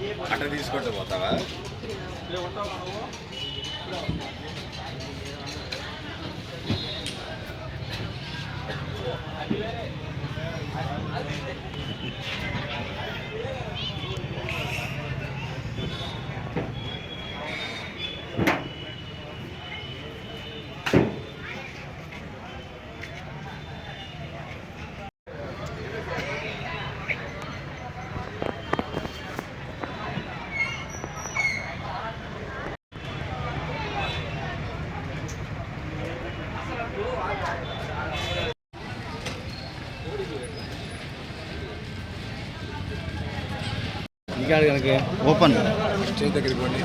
అట్ట తీసుకుంటూ పోతావా? ఓపెన్ చేతి దగ్గరికి పోండి.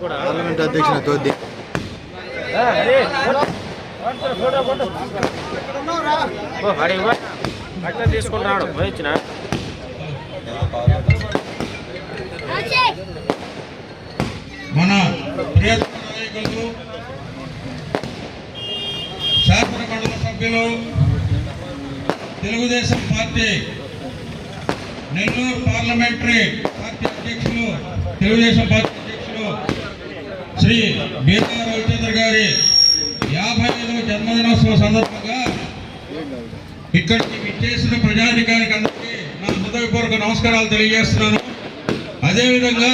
పార్లమెంట్ అధ్యక్షుని తోద్ది తీసుకుంటాడు వచ్చిన మన నాయకులు శాసన మండలి సభ్యులు Telugu Desam party Nellore parliamentary party అధ్యక్షులు తెలుగుదేశం పార్టీ అధ్యక్షులు శ్రీ బీదా రవిచంద్ర గారి 55వ జన్మదినోత్సవ సందర్భంగా ఇక్కడికి విచ్చేసిన ప్రజాధికారికి అందరికీ నా హృదయపూర్వక నమస్కారాలు తెలియజేస్తున్నాను. అదేవిధంగా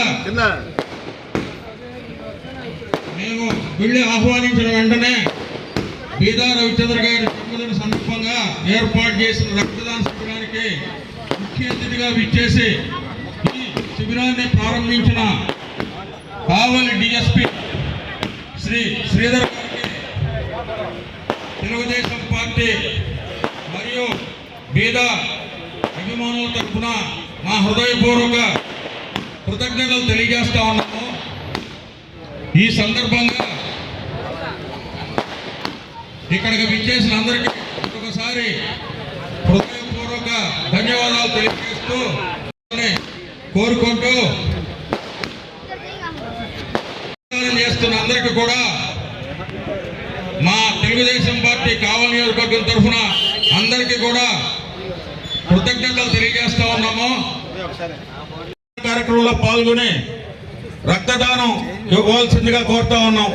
మేము వీళ్ళే ఆహ్వానించిన వెంటనే బీదా రవిచంద్ర గారి జన్మదిన సందర్భంగా ఏర్పాటు చేసిన రక్తదాన శిబిరానికి ముఖ్య అతిథిగా విచ్చేసి ఈ శిబిరాన్ని ప్రారంభించిన కావలి డిఎస్పి శ్రీ శ్రీధర్ గారికి తెలుగుదేశం పార్టీ మరియు బీదా అభిమానుల తరఫున మా హృదయపూర్వక కృతజ్ఞతలు తెలియజేస్తా ఉన్నాము. ఈ సందర్భంగా ఇక్కడికి విచ్చేసిన అందరికీ ఒకసారి హృదయపూర్వక ధన్యవాదాలు తెలియజేస్తూ కోరుకుంటూ చేస్తున్న అందరికీ కూడా మా తెలుగుదేశం పార్టీ కావలి నియోజకవర్గం తరఫున అందరికీ కూడా కృతజ్ఞతలు తెలియజేస్తా ఉన్నాము. కార్యక్రమంలో పాల్గొని రక్తదానం ఇవ్వాల్సిందిగా కోరుతా ఉన్నాం.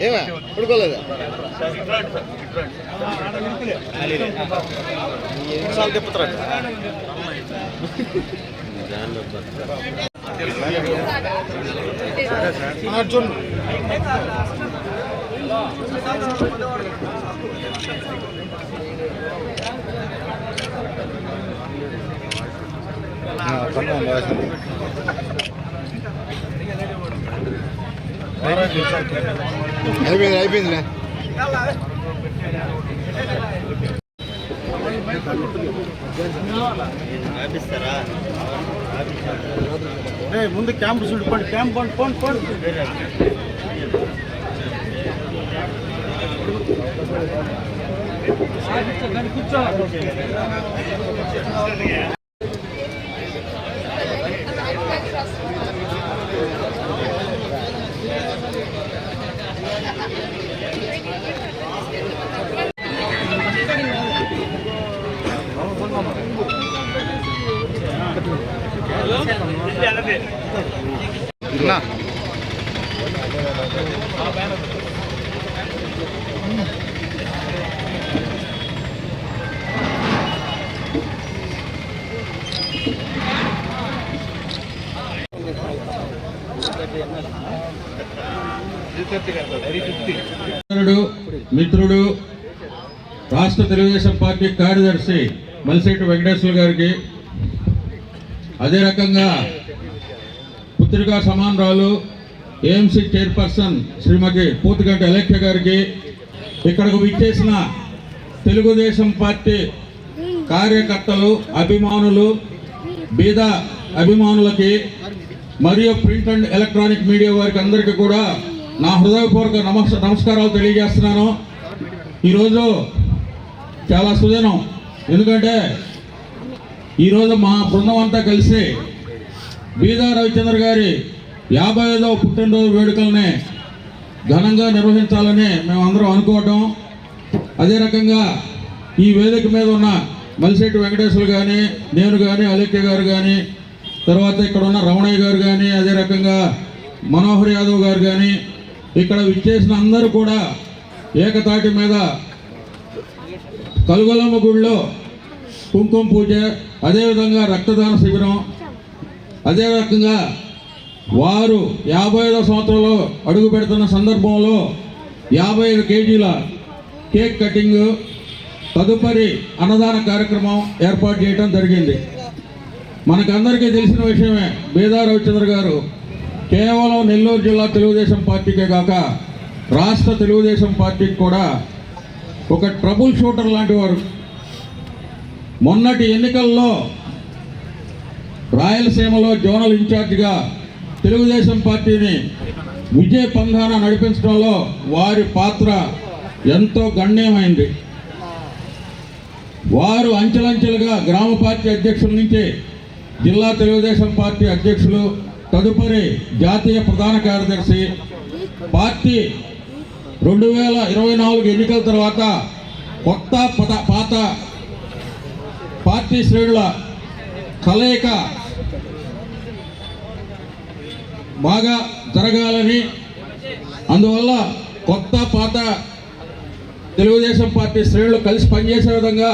ఏమా పడుకోలేదా తిప్పుతారు అయిపోయిందిలే. ముందు క్యాంప్ చూడండి, క్యాంప్ పండి కూర్చో. మిత్రుడు రాష్ట్ర తెలుగుదేశం పార్టీ కార్యదర్శి మలిశెట్టి వెంకటేశ్వర గారికి, అదే రకంగా పుత్రికా సమానరాలు ఏఎంసీ చైర్పర్సన్ శ్రీమతి పూతిగంటి అలేఖ్య గారికి, ఇక్కడకు విచ్చేసిన తెలుగుదేశం పార్టీ కార్యకర్తలు, అభిమానులు, బీదా అభిమానులకి మరియు ప్రింట్ అండ్ ఎలక్ట్రానిక్ మీడియా వారికి అందరికీ కూడా నా హృదయపూర్వక నమస్కారాలు తెలియజేస్తున్నాను. ఈరోజు చాలా సుదినం, ఎందుకంటే ఈరోజు మా బృందం అంతా కలిసి బీదా రవిచంద్ర గారి 55వ పుట్టినరోజు వేడుకల్ని ఘనంగా నిర్వహించాలని మేమందరం అనుకోవటం, అదే రకంగా ఈ వేదిక మీద ఉన్న మలిశెట్టి వెంకటేశ్వర కానీ, నేను కానీ, అలేఖ్య గారు కానీ, తర్వాత ఇక్కడ ఉన్న రమణయ్య గారు కానీ, అదే రకంగా మనోహర్ యాదవ్ గారు కానీ, ఇక్కడ విచ్చేసిన అందరూ కూడా ఏకతాటి మీద కలుగొలమ్మ గుడిలో కుంకుమ పూజ, అదేవిధంగా రక్తదాన శిబిరం, అదే రకంగా వారు 55వ సంవత్సరంలో అడుగు పెడుతున్న సందర్భంలో 55 కేజీల కేక్ కటింగ్, తదుపరి అన్నదాన కార్యక్రమం ఏర్పాటు చేయడం జరిగింది. మనకందరికీ తెలిసిన విషయమే, బీదా రవిచంద్ర గారు కేవలం నెల్లూరు జిల్లా తెలుగుదేశం పార్టీకే కాక రాష్ట్ర తెలుగుదేశం పార్టీకి కూడా ఒక ట్రబుల్ షూటర్ లాంటి వారు. మొన్నటి ఎన్నికల్లో రాయలసీమలో జోనల్ ఇన్ఛార్జిగా తెలుగుదేశం పార్టీని విజయ పంధాన నడిపించడంలో వారి పాత్ర ఎంతో గణనీయమైంది. వారు అంచెలంచెలుగా గ్రామ పార్టీ అధ్యక్షుల నుంచి జిల్లా తెలుగుదేశం పార్టీ అధ్యక్షులు, తదుపరి జాతీయ ప్రధాన కార్యదర్శి, పార్టీ 2024 ఎన్నికల తర్వాత కొత్త పాత పార్టీ శ్రేణుల కలయిక బాగా జరగాలని, అందువల్ల కొత్త పాత తెలుగుదేశం పార్టీ శ్రేణులు కలిసి పనిచేసే విధంగా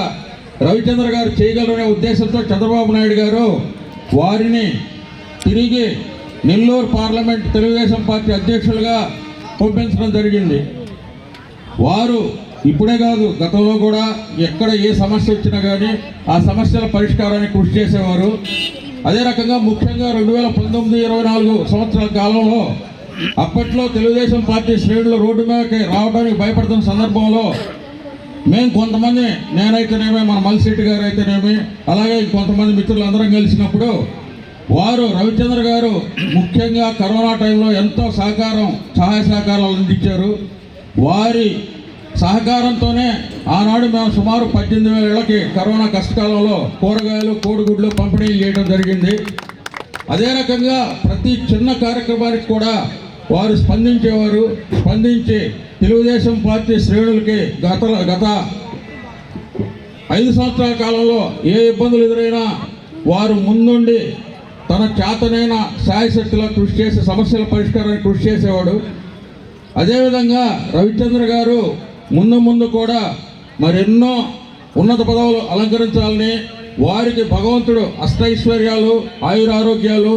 రవిచంద్ర గారు చేయగలరనే ఉద్దేశంతో చంద్రబాబు నాయుడు గారు వారిని తిరిగి నెల్లూరు పార్లమెంట్ తెలుగుదేశం పార్టీ అధ్యక్షులుగా పంపించడం జరిగింది. వారు ఇప్పుడే కాదు, గతంలో కూడా ఎక్కడ ఏ సమస్య వచ్చినా కానీ ఆ సమస్యల పరిష్కారానికి కృషి చేసేవారు. అదే రకంగా ముఖ్యంగా 2019-24 సంవత్సరాల కాలంలో అప్పట్లో తెలుగుదేశం పార్టీ శ్రేణులు రోడ్డు మీదకి రావడానికి భయపడుతున్న సందర్భంలో మేము కొంతమంది, నేనైతేనేమి, మన మల్సిరెడ్డి గారు అయితేనేమి, అలాగే కొంతమంది మిత్రులు అందరం కలిసినప్పుడు వారు రవిచంద్ర గారు ముఖ్యంగా కరోనా టైంలో ఎంతో సహాయ సహకారాలు అందించారు. వారి సహకారంతోనే ఆనాడు మేము సుమారు 18,000 ఇళ్లకి కరోనా కష్టకాలంలో కూరగాయలు, కోడిగుడ్లు పంపిణీ చేయడం జరిగింది. అదే రకంగా ప్రతి చిన్న కార్యక్రమానికి కూడా వారు స్పందించేవారు. స్పందించి తెలుగుదేశం పార్టీ శ్రేణులకి గత 5 సంవత్సరాల కాలంలో ఏ ఇబ్బందులు ఎదురైనా వారు ముందుండి తన చేతనైన శాయశక్తిలో కృషి చేసి సమస్యల పరిష్కారానికి కృషి చేసేవాడు. అదేవిధంగా రవిచంద్ర గారు ముందు కూడా మరెన్నో ఉన్నత పదవులు అలంకరించాలని, వారికి భగవంతుడు అష్టైశ్వర్యాలు, ఆయురారోగ్యాలు,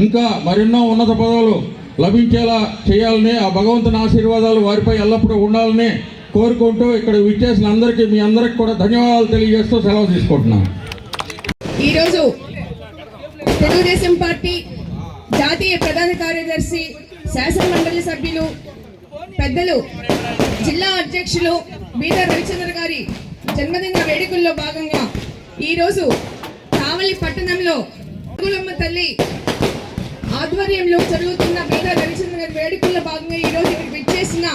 ఇంకా మరెన్నో ఉన్నత పదవులు లభించేలా చేయాలని, ఆ భగవంతుని ఆశీర్వాదాలు వారిపై ఎల్లప్పుడూ ఉండాలని కోరుకుంటూ ఇక్కడ విచ్చేసిన అందరికీ, మీ అందరికి కూడా ధన్యవాదాలు తెలియజేస్తూ సెలవు తీసుకుంటున్నాను. ఈరోజు తెలుగుదేశం పార్టీ జాతీయ ప్రధాన కార్యదర్శి, శాసనమండలి సభ్యులు, పెద్దలు, జిల్లా అధ్యక్షులు బీద రవిచంద్ర గారి జన్మదిన వేడుకల్లో భాగంగా ఈరోజు కావలి పట్టణంలో గులమ్మ తల్లి ఆధ్వర్యంలో జరుగుతున్న బీద రవిచంద్ర గారి వేడుకల్లో భాగంగా ఈరోజు ఇక్కడికి విచ్చేసిన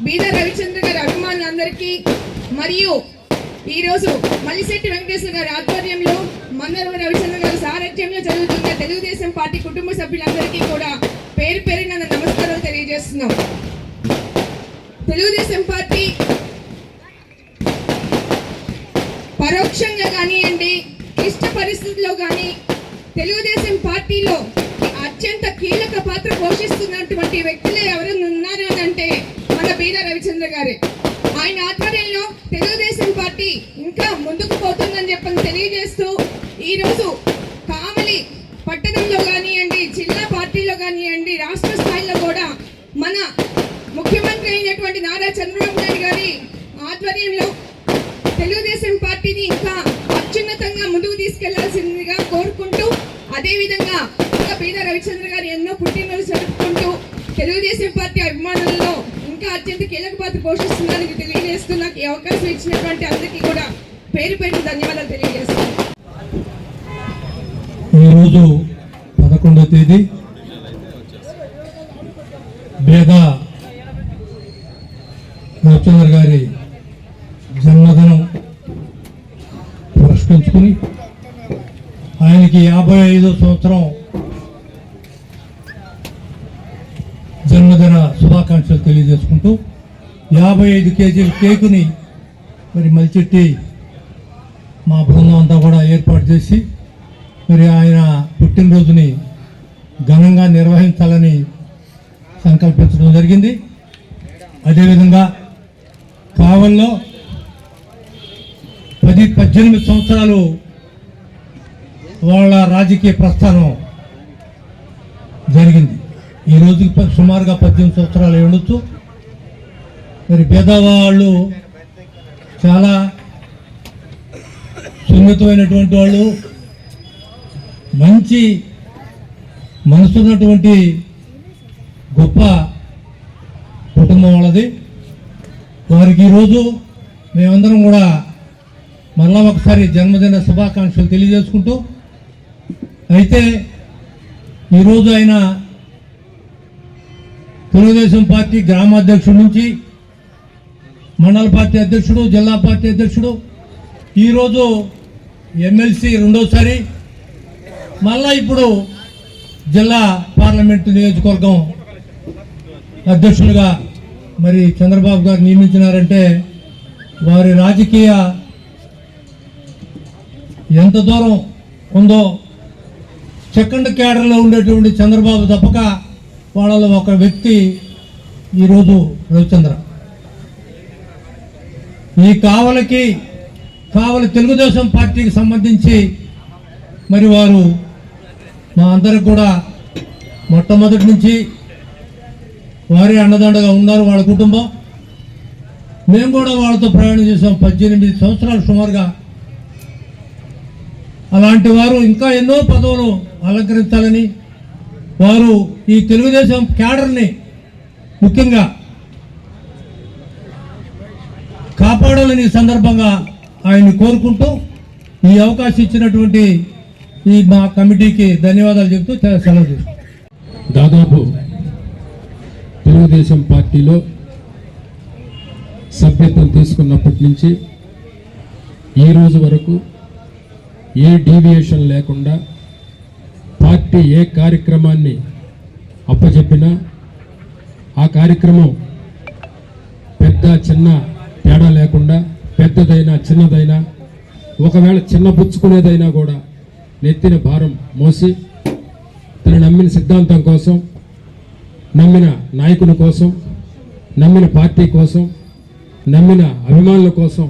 బీద రవిచంద్ర గారి అభిమానులందరికీ, మరియు ఈరోజు మల్లిశెట్టి వెంకటేశ్వర గారి ఆధ్వర్యంలో, మందరవ రవిచంద్ర గారి సారథ్యంలో జరుగుతున్న తెలుగుదేశం పార్టీ కుటుంబ సభ్యులందరికీ కూడా పేరు పేరున నమస్కారాలు తెలియజేస్తున్నాం. తెలుగుదేశం పార్టీ పరోక్షంగా కానివ్వండి, క్లిష్ట పరిస్థితుల్లో కానీ తెలుగుదేశం పార్టీలో అత్యంత కీలక పాత్ర పోషిస్తున్నటువంటి వ్యక్తులే ఎవరైనా ఉన్నారు అని అంటే మన బీద రవిచంద్ర గారే. ఆయన ఆధ్వర్యంలో తెలుగుదేశం పార్టీ ఇంకా ముందుకు పోతుందని చెప్పని తెలియజేస్తూ ఈరోజు కావలి పట్టణంలో కానివ్వండి, జిల్లా పార్టీలో కానివ్వండి, రాష్ట్ర స్థాయిలో కూడా మన ముఖ్యమంత్రి అయినటువంటి నారా చంద్రబాబు నాయుడు గారి ఆధ్వర్యంలో తెలుగుదేశం పార్టీని ఇంకా అత్యున్నతంగా ముందుకు తీసుకెళ్లాల్సిందిగా కోరుకుంటూ, అదేవిధంగా బీద రవిచంద్ర గారు ఎన్నో పుట్టినరోజు జరుపుకుంటూ తెలుగుదేశం పార్టీ అభిమానులలో ఇంకా అత్యంత కీలక పాత్ర పోషిస్తున్నారని తెలియజేస్తూ నాకు ఈ అవకాశం ఇచ్చినటువంటి అందరికీ కూడా పేరు పేరు ధన్యవాదాలు తెలియజేస్తున్నాను. ఈరోజు 11వ తేదీ బేద రవిచంద్ర గారి జన్మదినం పురస్కరించుకుని ఆయనకి 55వ సంవత్సరం జన్మదిన శుభాకాంక్షలు తెలియజేసుకుంటూ 55 కేజీల కేకుని మరి మల్చెట్టి మా బృందం అంతా కూడా ఏర్పాటు చేసి మరి ఆయన పుట్టినరోజుని ఘనంగా నిర్వహించాలని సంకల్పించడం జరిగింది. అదేవిధంగా కావల్లో 10-18 సంవత్సరాలు వాళ్ళ రాజకీయ ప్రస్థానం జరిగింది. ఈ రోజుకి సుమారుగా 18 సంవత్సరాలు ఉండొచ్చు. మరి పేదవాళ్ళు చాలా సున్నితమైనటువంటి వాళ్ళు, మంచి మనసున్నటువంటి గొప్ప కుటుంబం వాళ్ళది. వారికి ఈరోజు మేమందరం కూడా మరలా ఒకసారి జన్మదిన శుభాకాంక్షలు తెలియజేసుకుంటూ, అయితే ఈరోజు ఆయన తెలుగుదేశం పార్టీ గ్రామాధ్యక్షుడి నుంచి మండల పార్టీ అధ్యక్షుడు, జిల్లా పార్టీ అధ్యక్షుడు, ఈరోజు ఎమ్మెల్సీ రెండోసారి, మళ్ళా ఇప్పుడు జిల్లా పార్లమెంటు నియోజకవర్గం అధ్యక్షులుగా మరి చంద్రబాబు గారు నియమించినారంటే వారి రాజకీయ ఎంత దూరం ఉందో సెకండ్ క్యాడర్లో ఉండేటువంటి చంద్రబాబు తప్పక వాళ్ళలో ఒక వ్యక్తి ఈరోజు రవిచంద్ర. ఈ కావలి తెలుగుదేశం పార్టీకి సంబంధించి మరి వారు మా అందరికి కూడా మొట్టమొదటి నుంచి వారే అండదండగా ఉన్నారు. వాళ్ళ కుటుంబం, మేము కూడా వాళ్ళతో ప్రయాణం చేసాం 18 సంవత్సరాలు సుమారుగా. అలాంటి వారు ఇంకా ఎన్నో పదవులు అలంకరించాలని, వారు ఈ తెలుగుదేశం క్యాడర్ని ముఖ్యంగా కాపాడాలని సందర్భంగా ఆయన్ని కోరుకుంటూ ఈ అవకాశం ఇచ్చినటువంటి ఈ మా కమిటీకి ధన్యవాదాలు చెప్తూ సెలవు తీసుకుంటాం. దాదాపు తెలుగుదేశం పార్టీలో సభ్యత్వం తీసుకున్నప్పటి నుంచి ఈ రోజు వరకు ఏ డీవియేషన్ లేకుండా పార్టీ ఏ కార్యక్రమాన్ని అప్పచెప్పినా ఆ కార్యక్రమం పెద్ద చిన్న తేడా లేకుండా, పెద్దదైనా చిన్నదైనా, ఒకవేళ చిన్న పుచ్చుకునేదైనా కూడా నెత్తిన భారం మోసి తను నమ్మిన సిద్ధాంతం కోసం, నమ్మిన నాయకుల కోసం, నమ్మిన పార్టీ కోసం, నమ్మిన అభిమానుల కోసం,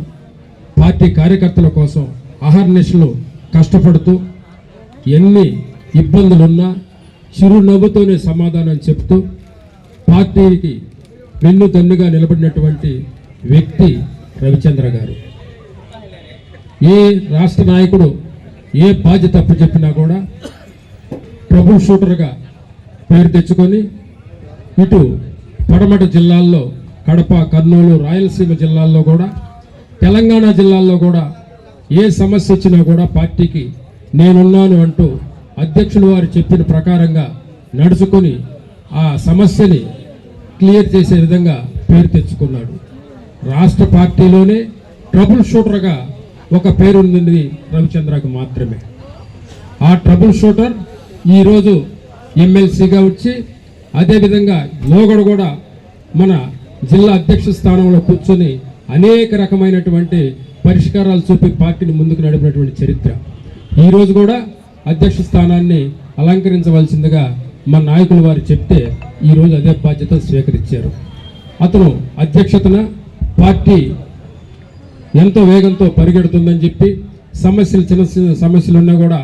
పార్టీ కార్యకర్తల కోసం అహర్నిశలు కష్టపడుతూ ఎన్ని ఇబ్బందులున్నా చిరునవ్వుతోనే సమాధానం చెప్తూ పార్టీకి వెన్నుదన్నుగా నిలబడినటువంటి వ్యక్తి రవిచంద్ర గారు. ఏ రాష్ట్ర నాయకుడు ఏ బాధ్యత అప్పచెప్పినా కూడా ట్రబుల్ షూటర్గా పేరు తెచ్చుకొని ఇటు పడమట జిల్లాల్లో కడప, కర్నూలు, రాయలసీమ జిల్లాల్లో కూడా, తెలంగాణ జిల్లాల్లో కూడా ఏ సమస్య వచ్చినా కూడా పార్టీకి నేనున్నాను అంటూ అధ్యక్షులు వారు చెప్పిన ప్రకారంగా నడుచుకొని ఆ సమస్యని క్లియర్ చేసే విధంగా పేరు తెచ్చుకున్నాడు. రాష్ట్ర పార్టీలోనే ట్రబుల్ షూటర్గా ఒక పేరుంది రవిచంద్రకు మాత్రమే. ఆ ట్రబుల్ షూటర్ ఈరోజు ఎమ్మెల్సీగా వచ్చి, అదేవిధంగా లోగడ కూడా మన జిల్లా అధ్యక్ష స్థానంలో కూర్చొని అనేక రకమైనటువంటి పరిష్కారాలు చూపి పార్టీని ముందుకు నడిపినటువంటి చరిత్ర. ఈరోజు కూడా అధ్యక్ష స్థానాన్ని అలంకరించవలసిందిగా మన నాయకులు వారు చెప్తే ఈరోజు అదే బాధ్యత స్వీకరించారు. అతను అధ్యక్షతన పార్టీ ఎంతో వేగంతో పరిగెడుతుందని చెప్పి సమస్యలు, చిన్న చిన్న సమస్యలు ఉన్నా కూడా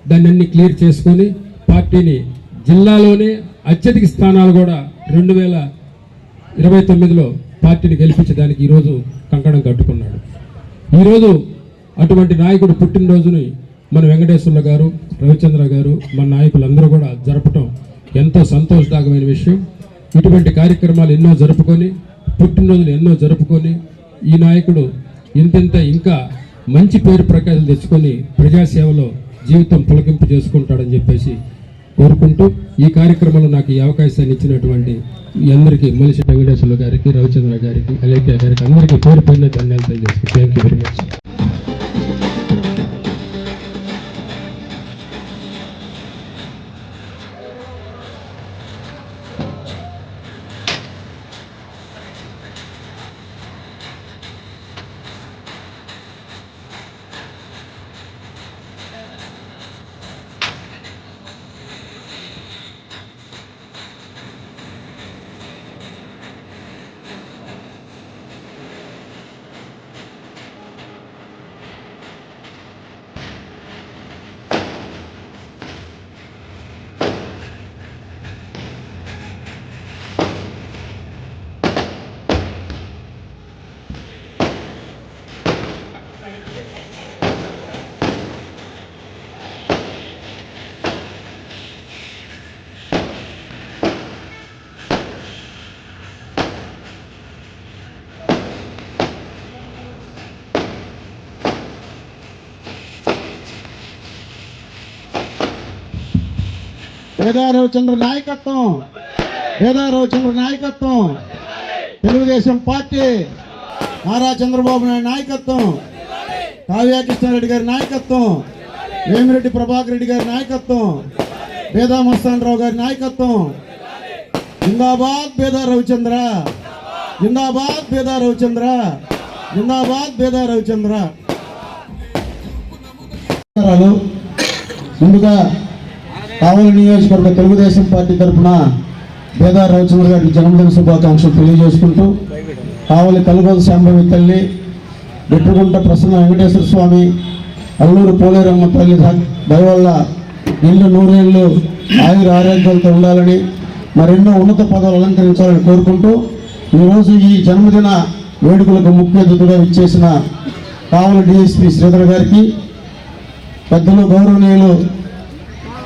దాన్ని అన్ని క్లియర్ చేసుకొని పార్టీని జిల్లాలోనే అత్యధిక స్థానాలు కూడా 2029లో పార్టీని గెలిపించడానికి ఈరోజు కంకణం కట్టుకున్నాడు. ఈరోజు అటువంటి నాయకుడు పుట్టినరోజుని మన వెంకటేశ్వర్ల గారు, రవిచంద్ర గారు, మన నాయకులందరూ కూడా జరపటం ఎంతో సంతోషదాయకమైన విషయం. ఇటువంటి కార్యక్రమాలు ఎన్నో జరుపుకొని, పుట్టినరోజులు ఎన్నో జరుపుకొని ఈ నాయకుడు ఇంతింత ఇంకా మంచి పేరు ప్రఖ్యాతులు తెచ్చుకొని ప్రజాసేవలో జీవితం పులకింపు చేసుకుంటాడని చెప్పేసి కోరుకుంటూ ఈ కార్యక్రమంలో నాకు ఈ అవకాశాన్ని ఇచ్చినటువంటి అందరికీ మనిషి వెంకటేశ్వర్ల గారికి, రవిచంద్ర గారికి, అలేఖ్య గారికి అందరికీ పేరు పైన ధన్యవాదాలు తెలియజేస్తాను. Thank you very much. Veda Ravichandra నాయకత్వం, వేదా రవిచంద్ర నాయకత్వం, తెలుగుదేశం పార్టీ, నారా చంద్రబాబు నాయుడు నాయకత్వం, కావ్య కృష్ణారెడ్డి గారి నాయకత్వం, వేమిరెడ్డి ప్రభాకర్ రెడ్డి గారి నాయకత్వం, వేదా మస్తాన్ రావు గారి నాయకత్వం. జిందాబాద్ వేదా రవిచంద్ర, జిందాబాద్ వేదా రవిచంద్ర, జిందాబాద్ వేదా రవిచంద్ర. ముందుగా కావలి నియోజకవర్గ తెలుగుదేశం పార్టీ తరఫున వేదా రవిచంద్ర గారికి జన్మదిన శుభాకాంక్షలు తెలియజేసుకుంటూ, కావలి కలుగోలు శాంభవి తల్లి, బెట్టుగుంట ప్రసన్న వెంకటేశ్వర స్వామి, అల్లూరు పోలేరమ్మ తల్లి దయ వల్ల నిండు నూరేళ్లు ఆయుర ఆరోగ్యాలతో ఉండాలని, మరెన్నో ఉన్నత పదవులు అలంకరించాలని కోరుకుంటూ, ఈరోజు ఈ జన్మదిన వేడుకలకు ముఖ్య అతిథిగా ఇచ్చేసిన కావలి డిఎస్పీ శ్రీధర్ గారికి, పెద్దలు గౌరవనీయులు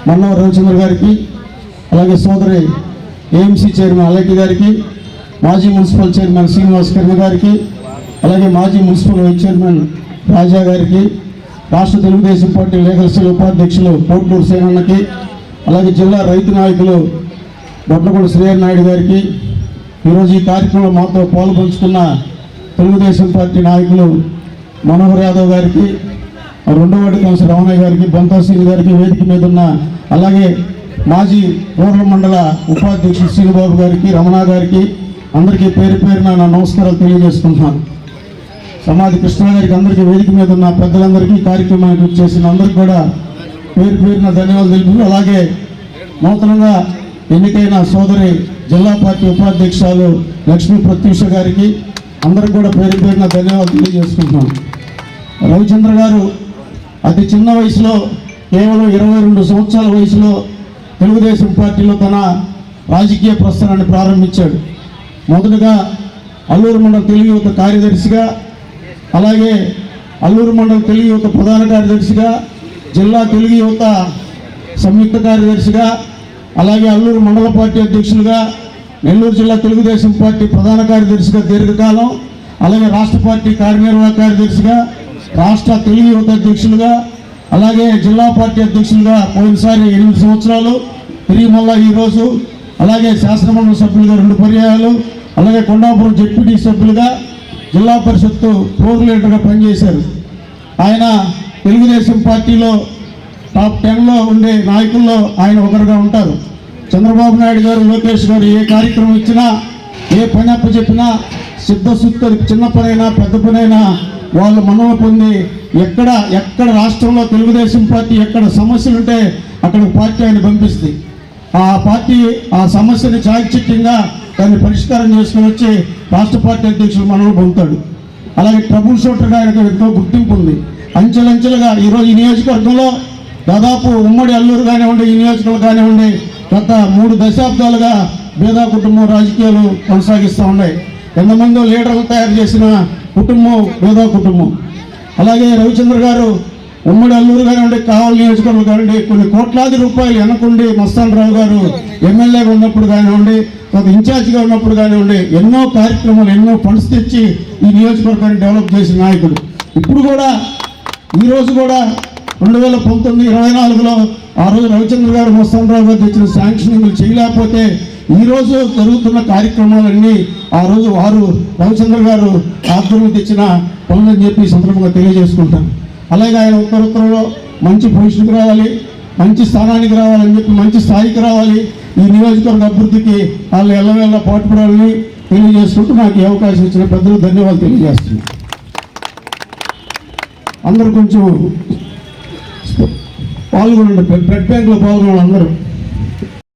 మన్నవ రవిచంద్ర గారికి, అలాగే సోదరి ఏఎంసీ చైర్మన్ అలెక్కి గారికి, మాజీ మున్సిపల్ చైర్మన్ శ్రీనివాస్ కర్మ గారికి, అలాగే మాజీ మున్సిపల్ వైస్ చైర్మన్ రాజా గారికి, రాష్ట్ర తెలుగుదేశం పార్టీ లీగల్ సెల్ ఉపాధ్యక్షులు కోట్లూరు సేనన్నకి, అలాగే జిల్లా రైతు నాయకులు బొట్లగూడ శ్రీహరి నాయుడు గారికి, ఈరోజు ఈ కార్యక్రమంలో మాతో పాల్పంచుకున్న తెలుగుదేశం పార్టీ నాయకులు మనోహర్ యాదవ్ గారికి, రెండో వార్డు కౌన్సిలర్ రమణయ్య గారికి, బంతా సింగ్ గారికి, వేదిక మీద ఉన్న అలాగే మాజీ రూరల్ మండల ఉపాధ్యక్షులు శ్రీబాబు గారికి, రమణ గారికి, అందరికీ పేరు పేరున నా నమస్కారాలు తెలియజేసుకుంటున్నాను. సమాధి కృష్ణ గారికి, అందరికీ వేదిక మీద ఉన్న పెద్దలందరికీ, కార్యక్రమానికి చేసిన అందరికీ కూడా పేరు పేరున ధన్యవాదాలు తెలుపు. అలాగే నూతనంగా ఎన్నికైన సోదరి జిల్లా పార్టీ ఉపాధ్యక్షురాలు లక్ష్మీ ప్రత్యూష గారికి, అందరికి కూడా పేరు పేరున ధన్యవాదాలు తెలియజేసుకుంటున్నాను. రవిచంద్ర గారు అతి చిన్న వయసులో, కేవలం 22 సంవత్సరాల వయసులో తెలుగుదేశం పార్టీలో తన రాజకీయ ప్రస్థానాన్ని ప్రారంభించాడు. మొదటగా అల్లూరు మండల తెలుగు యువత కార్యదర్శిగా, అలాగే అల్లూరు మండల తెలుగు యువత ప్రధాన కార్యదర్శిగా, జిల్లా తెలుగు యువత సంయుక్త కార్యదర్శిగా, అలాగే అల్లూరు మండల పార్టీ అధ్యక్షులుగా, నెల్లూరు జిల్లా తెలుగుదేశం పార్టీ ప్రధాన కార్యదర్శిగా దీర్ఘకాలం, అలాగే రాష్ట్ర పార్టీ కార్యనిర్వాహక కార్యదర్శిగా, రాష్ట్ర తెలుగు యువత అధ్యక్షులుగా, అలాగే జిల్లా పార్టీ అధ్యక్షులుగా పోయినసారి 8 సంవత్సరాలు, తిరిగి మళ్ళా ఈరోజు, అలాగే శాసనమండలి సభ్యులుగా 2 పర్యాయాలు, అలాగే కొండాపురం జెడ్పీటీ సభ్యులుగా, జిల్లా పరిషత్తు ఫ్లోర్ లీడర్గా పనిచేశారు. ఆయన తెలుగుదేశం పార్టీలో టాప్ 10లో ఉండే నాయకుల్లో ఆయన ఒకరుగా ఉంటారు. చంద్రబాబు నాయుడు గారు, లోకేష్ గారు ఏ కార్యక్రమం ఇచ్చినా, ఏ పని అప్పచెప్పినా సిద్ధసుత్తు, చిన్న పనైనా పెద్ద పనైనా వాళ్ళు మన్నన పొంది ఎక్కడ రాష్ట్రంలో తెలుగుదేశం పార్టీ ఎక్కడ సమస్యలు ఉంటే అక్కడ పార్టీ ఆయన పంపిస్తుంది. ఆ పార్టీ ఆ సమస్యని చాకచక్యంగా దాన్ని పరిష్కారం చేసుకుని వచ్చి రాష్ట్ర పార్టీ అధ్యక్షులు మనలో పొందుతాడు. అలాగే ట్రబుల్ షూటర్గా ఆయనకు ఎంతో గుర్తింపు ఉంది. అంచెలంచెలుగా ఈరోజు ఈ నియోజకవర్గంలో దాదాపు ఉమ్మడి అల్లూరు కానివ్వండి, ఈ నియోజకవర్గం కానివ్వండి, గత 3 దశాబ్దాలుగా బేదా కుటుంబం రాజకీయాలు కొనసాగిస్తూ ఉన్నాయి. ఎంతమందో లీడర్లు తయారు చేసిన కుటుంబం బేదా కుటుంబం. అలాగే రవిచంద్ర గారు ఉమ్మడి అల్లూరు కానివ్వండి, కావలి నియోజకవర్గం కానివ్వండి, కొన్ని కోట్లాది రూపాయలు వెనకుండి మస్తాన్ రావు గారు ఎమ్మెల్యేగా ఉన్నప్పుడు కానివ్వండి, కొంత ఇన్ఛార్జిగా ఉన్నప్పుడు కానివ్వండి, ఎన్నో కార్యక్రమాలు, ఎన్నో ఫండ్స్ తెచ్చి ఈ నియోజకవర్గాన్ని డెవలప్ చేసిన నాయకుడు. ఇప్పుడు కూడా ఈరోజు కూడా 2019-24లో ఆ రోజు రవిచంద్ర గారు, మస్తాన్ రావు గారు తెచ్చిన శాంక్షనింగ్లు చేయలేకపోతే ఈరోజు జరుగుతున్న కార్యక్రమాలన్నీ ఆ రోజు వారు రవిచంద్ర గారు ఆధ్వర్యంలో తెచ్చిన పనులని చెప్పి సందర్భంగా తెలియజేసుకుంటాను. అలాగే ఆయన ఉత్తరోత్తరంలో మంచి పొజిషన్కి రావాలి, మంచి స్థానానికి రావాలని చెప్పి, మంచి స్థాయికి రావాలి, ఈ నియోజకవర్గ అభివృద్ధికి వాళ్ళు ఎల్లవేళ పాటుపడాలని తెలియజేసుకుంటూ నాకు ఈ అవకాశం ఇచ్చిన పెద్దలు ధన్యవాదాలు తెలియజేస్తున్నాను. అందరూ కొంచెం పాల్గొనండి, బ్లడ్ బ్యాంక్లో పాల్గొనాలి అందరూ.